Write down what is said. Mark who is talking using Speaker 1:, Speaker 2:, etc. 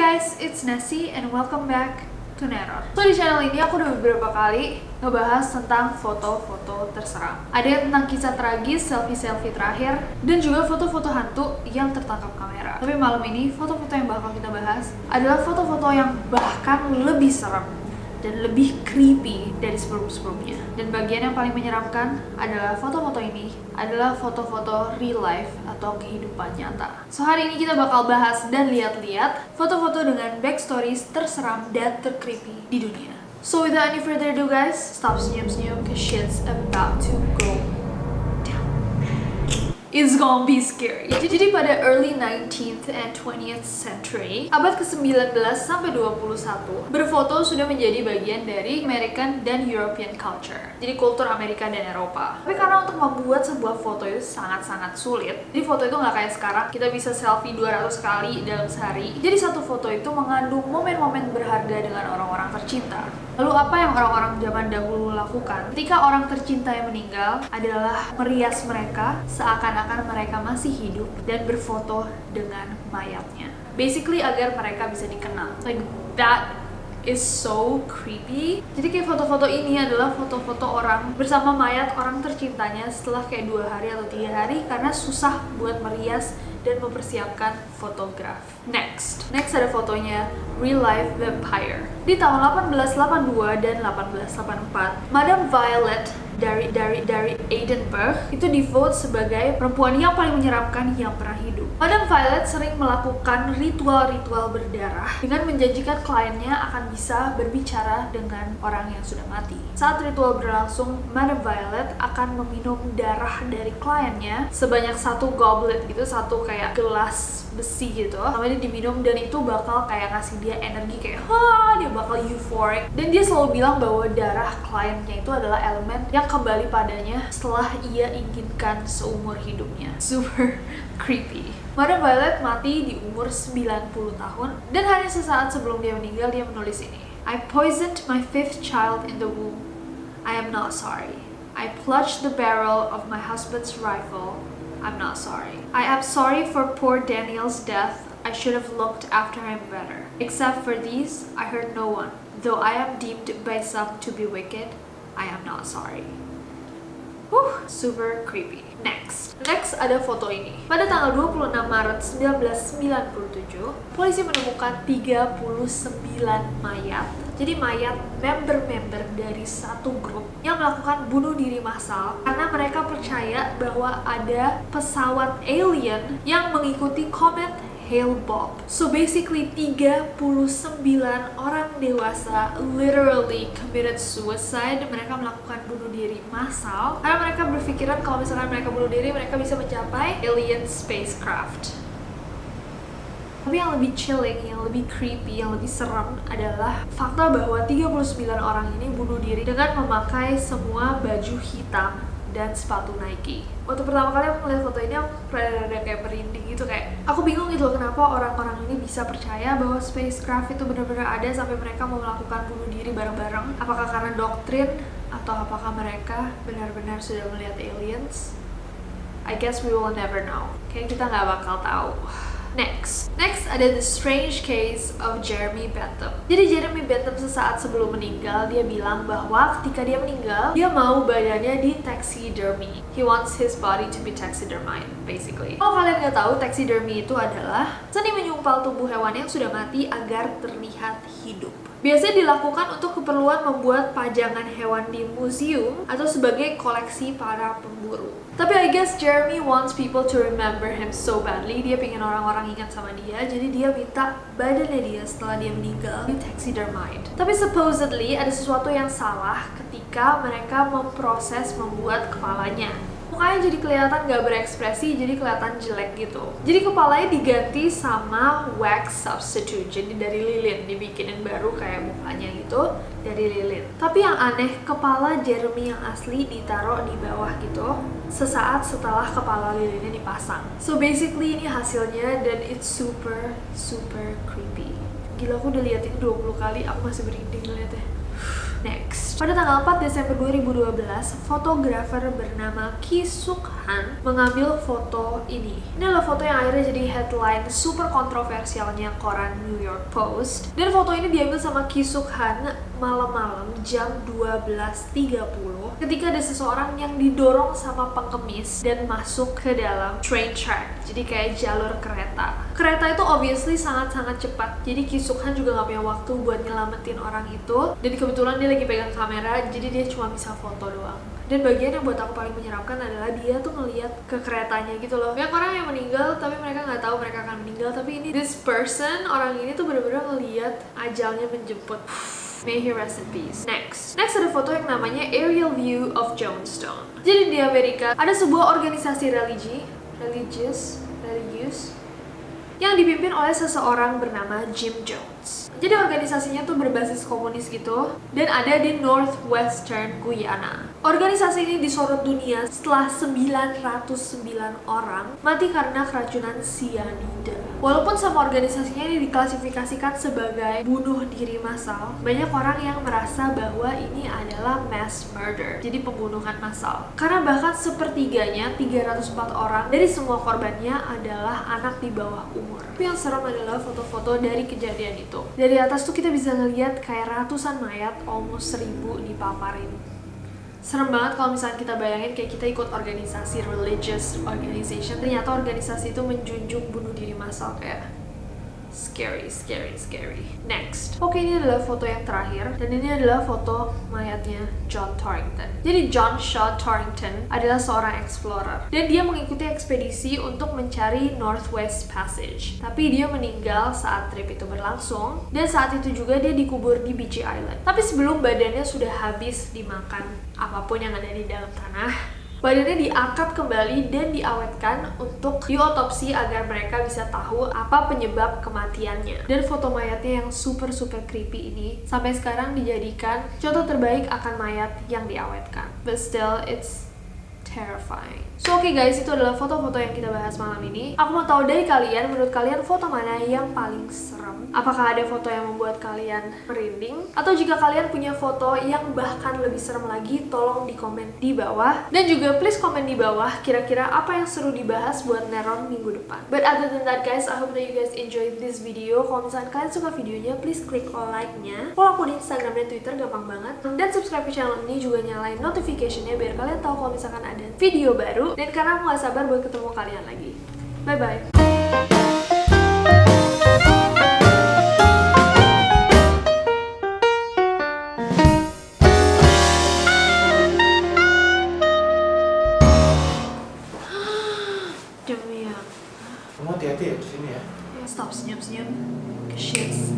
Speaker 1: guys, it's Nessie and welcome back to Neror. So di channel ini aku udah beberapa kali ngebahas tentang foto-foto terseram. Ada yang tentang kisah tragis, selfie-selfie terakhir, dan juga foto-foto hantu yang tertangkap kamera. Tapi malam ini, foto-foto yang bakal kita bahas adalah foto-foto yang bahkan lebih serem dan lebih creepy dari sebelum-sebelumnya. Dan bagian yang paling menyeramkan adalah foto-foto ini adalah foto-foto real life atau kehidupan nyata. So hari ini kita bakal bahas dan lihat-lihat foto-foto dengan backstories terseram dan tercreepy di dunia. So without any further ado guys, stop senyum-senyum cause shit's about to go down. It's gonna be scary. Jadi pada early 19th and 20th century, abad ke-19 sampai 21, berfoto sudah menjadi bagian dari American dan European culture. Jadi kultur Amerika dan Eropa. Tapi karena untuk membuat sebuah foto itu sangat-sangat sulit, jadi foto itu nggak kayak sekarang, kita bisa selfie 200 kali dalam sehari. Jadi satu foto itu mengandung momen-momen berharga dengan orang-orang tercinta. Lalu apa yang orang-orang zaman dahulu lakukan ketika orang tercinta yang meninggal adalah merias mereka seakan-akan mereka masih hidup dan berfoto dengan mayatnya. Basically agar mereka bisa dikenal. Like that is so creepy. Jadi kayak foto-foto ini adalah foto-foto orang bersama mayat orang tercintanya setelah kayak 2 hari atau 3 hari karena susah buat merias dan mempersiapkan fotograf. Next ada fotonya real life vampire. Di tahun 1882 dan 1884, Madame Violet dari Edinburgh itu di-vote sebagai perempuan yang paling menyeramkan yang pernah hidup. Madame Violet sering melakukan ritual-ritual berdarah dengan menjanjikan kliennya akan bisa berbicara dengan orang yang sudah mati. Saat ritual berlangsung, Madame Violet akan meminum darah dari kliennya sebanyak 1 goblet gitu, satu kayak gelas besi gitu. Sama dia diminum dan itu bakal kayak ngasih dia energi kayak dia bakal euphoric. Dan dia selalu bilang bahwa darah kliennya itu adalah elemen yang kembali padanya setelah ia inginkan seumur hidupnya. Super creepy. Madame Violet mati di umur 90 tahun dan hanya sesaat sebelum dia meninggal dia menulis ini. I poisoned my 5th child in the womb. I am not sorry. I plunged the barrel of my husband's rifle. I'm not sorry. I am sorry for poor Daniel's death. I should have looked after him better. Except for these, I hurt no one. Though I am deemed by some to be wicked, I am not sorry. Super creepy. Next ada foto ini. Pada tanggal 26 Maret 1997, polisi menemukan 39 mayat. Jadi mayat member-member dari satu grup yang melakukan bunuh diri massal karena mereka percaya bahwa ada pesawat alien yang mengikuti komet Hale-Bopp. So basically 39 orang dewasa literally committed suicide. Mereka melakukan bunuh diri massal karena mereka berpikiran kalau misalnya mereka bunuh diri mereka bisa mencapai alien spacecraft. Tapi yang lebih chilling, yang lebih creepy, yang lebih serem adalah fakta bahwa 39 orang ini bunuh diri dengan memakai semua baju hitam dan sepatu Nike. Waktu pertama kali aku ngeliat foto ini aku rada kayak merinding gitu, kayak aku bingung gitu loh kenapa orang-orang ini bisa percaya bahwa spacecraft itu benar-benar ada sampai mereka mau melakukan bunuh diri bareng-bareng. Apakah karena doktrin atau apakah mereka benar-benar sudah melihat aliens? I guess we will never know. Kayak kita nggak bakal tahu. Next ada the strange case of Jeremy Bentham. Jadi Jeremy Bentham sesaat sebelum meninggal dia bilang bahwa ketika dia meninggal dia mau badannya di taxidermy. He wants his body to be taxidermied basically. Kalau kalian nggak tahu, taxidermy itu adalah seni menyumpal tubuh hewan yang sudah mati agar terlihat hidup. Biasanya dilakukan untuk keperluan membuat pajangan hewan di museum atau sebagai koleksi para pemburu. Tapi I guess Jeremy wants people to remember him so badly. Dia pengen orang-orang ingat sama dia, jadi dia minta badannya dia setelah dia meninggal di taxidermied. Tapi supposedly ada sesuatu yang salah ketika mereka memproses membuat kepalanya. Mukanya jadi kelihatan gak berekspresi, jadi kelihatan jelek gitu. Jadi kepalanya diganti sama wax substitute, jadi dari lilin, dibikinin baru kayak mukanya gitu dari lilin. Tapi yang aneh, kepala Jeremy yang asli ditaruh di bawah gitu sesaat setelah kepala lilinnya dipasang. So basically ini hasilnya dan it's super creepy. Gila, aku udah lihat ini 20 kali, aku masih merinding ngeliatnya. Next, pada tanggal 4 Desember 2012, fotografer bernama Ki Suk Han mengambil foto ini. Ini adalah foto yang akhirnya jadi headline super kontroversialnya koran New York Post. Dan foto ini diambil sama Ki Suk Han malam-malam jam 12.30 ketika ada seseorang yang didorong sama pengemis dan masuk ke dalam train track, jadi kayak jalur kereta. Kereta itu obviously sangat-sangat cepat, jadi Ki Suk Han juga gak punya waktu buat nyelamatin orang itu, dan kebetulan dia lagi pegang kamera, jadi dia cuma bisa foto doang. Dan bagian yang buat aku paling menyeramkan adalah dia tuh ngeliat ke keretanya gitu loh. Banyak orang yang meninggal tapi mereka nggak tahu mereka akan meninggal, tapi ini this person, orang ini tuh bener-bener ngeliat ajalnya menjemput. May he rest in peace. Next ada foto yang namanya Aerial View of Jonestown. Jadi di Amerika ada sebuah organisasi religius yang dipimpin oleh seseorang bernama Jim Jones. Jadi organisasinya tuh berbasis komunis gitu, dan ada di Northwestern Guyana. Organisasi ini disorot dunia setelah 909 orang mati karena keracunan cyanida. Walaupun sama organisasinya ini diklasifikasikan sebagai bunuh diri massal, banyak orang yang merasa bahwa ini adalah mass murder, jadi pembunuhan massal. Karena bahkan sepertiganya, 304 orang dari semua korbannya adalah anak di bawah umur. Tapi yang serem adalah foto-foto dari kejadian itu. Dari atas tuh kita bisa ngeliat kayak ratusan mayat, almost 1000 dipaparin. Serem banget kalau misalnya kita bayangin kayak kita ikut organisasi, religious organization, ternyata organisasi itu menjunjung bunuh diri massal. Kayak scary. Next, oke, ini adalah foto yang terakhir, dan ini adalah foto mayatnya John Torrington. Jadi John Shaw Torrington adalah seorang explorer, dan dia mengikuti ekspedisi untuk mencari Northwest Passage. Tapi dia meninggal saat trip itu berlangsung, dan saat itu juga dia dikubur di Beechey Island. Tapi sebelum badannya sudah habis dimakan apapun yang ada di dalam tanah, badannya diangkat kembali dan diawetkan untuk diotopsi agar mereka bisa tahu apa penyebab kematiannya. Dan foto mayatnya yang super creepy ini sampai sekarang dijadikan contoh terbaik akan mayat yang diawetkan. But still, it's terrifying. So oke guys, itu adalah foto-foto yang kita bahas malam ini. Aku mau tahu dari kalian, menurut kalian foto mana yang paling serem? Apakah ada foto yang membuat kalian merinding? Atau jika kalian punya foto yang bahkan lebih serem lagi, tolong di komen di bawah. Dan juga please komen di bawah kira-kira apa yang seru dibahas buat Neron minggu depan. But other than that guys, I hope that you guys enjoyed this video. Kalau misalnya kalian suka videonya, please klik like-nya. Follow aku di Instagram dan Twitter, gampang banget. Dan subscribe ke channel ini, juga nyalain notification-nya biar kalian tahu kalau misalkan ada video baru. Dan karena aku gak sabar buat ketemu kalian lagi. Bye-bye.
Speaker 2: Kamu hati-hati ya di sini ya.
Speaker 1: Stop senyum-senyum. Shits.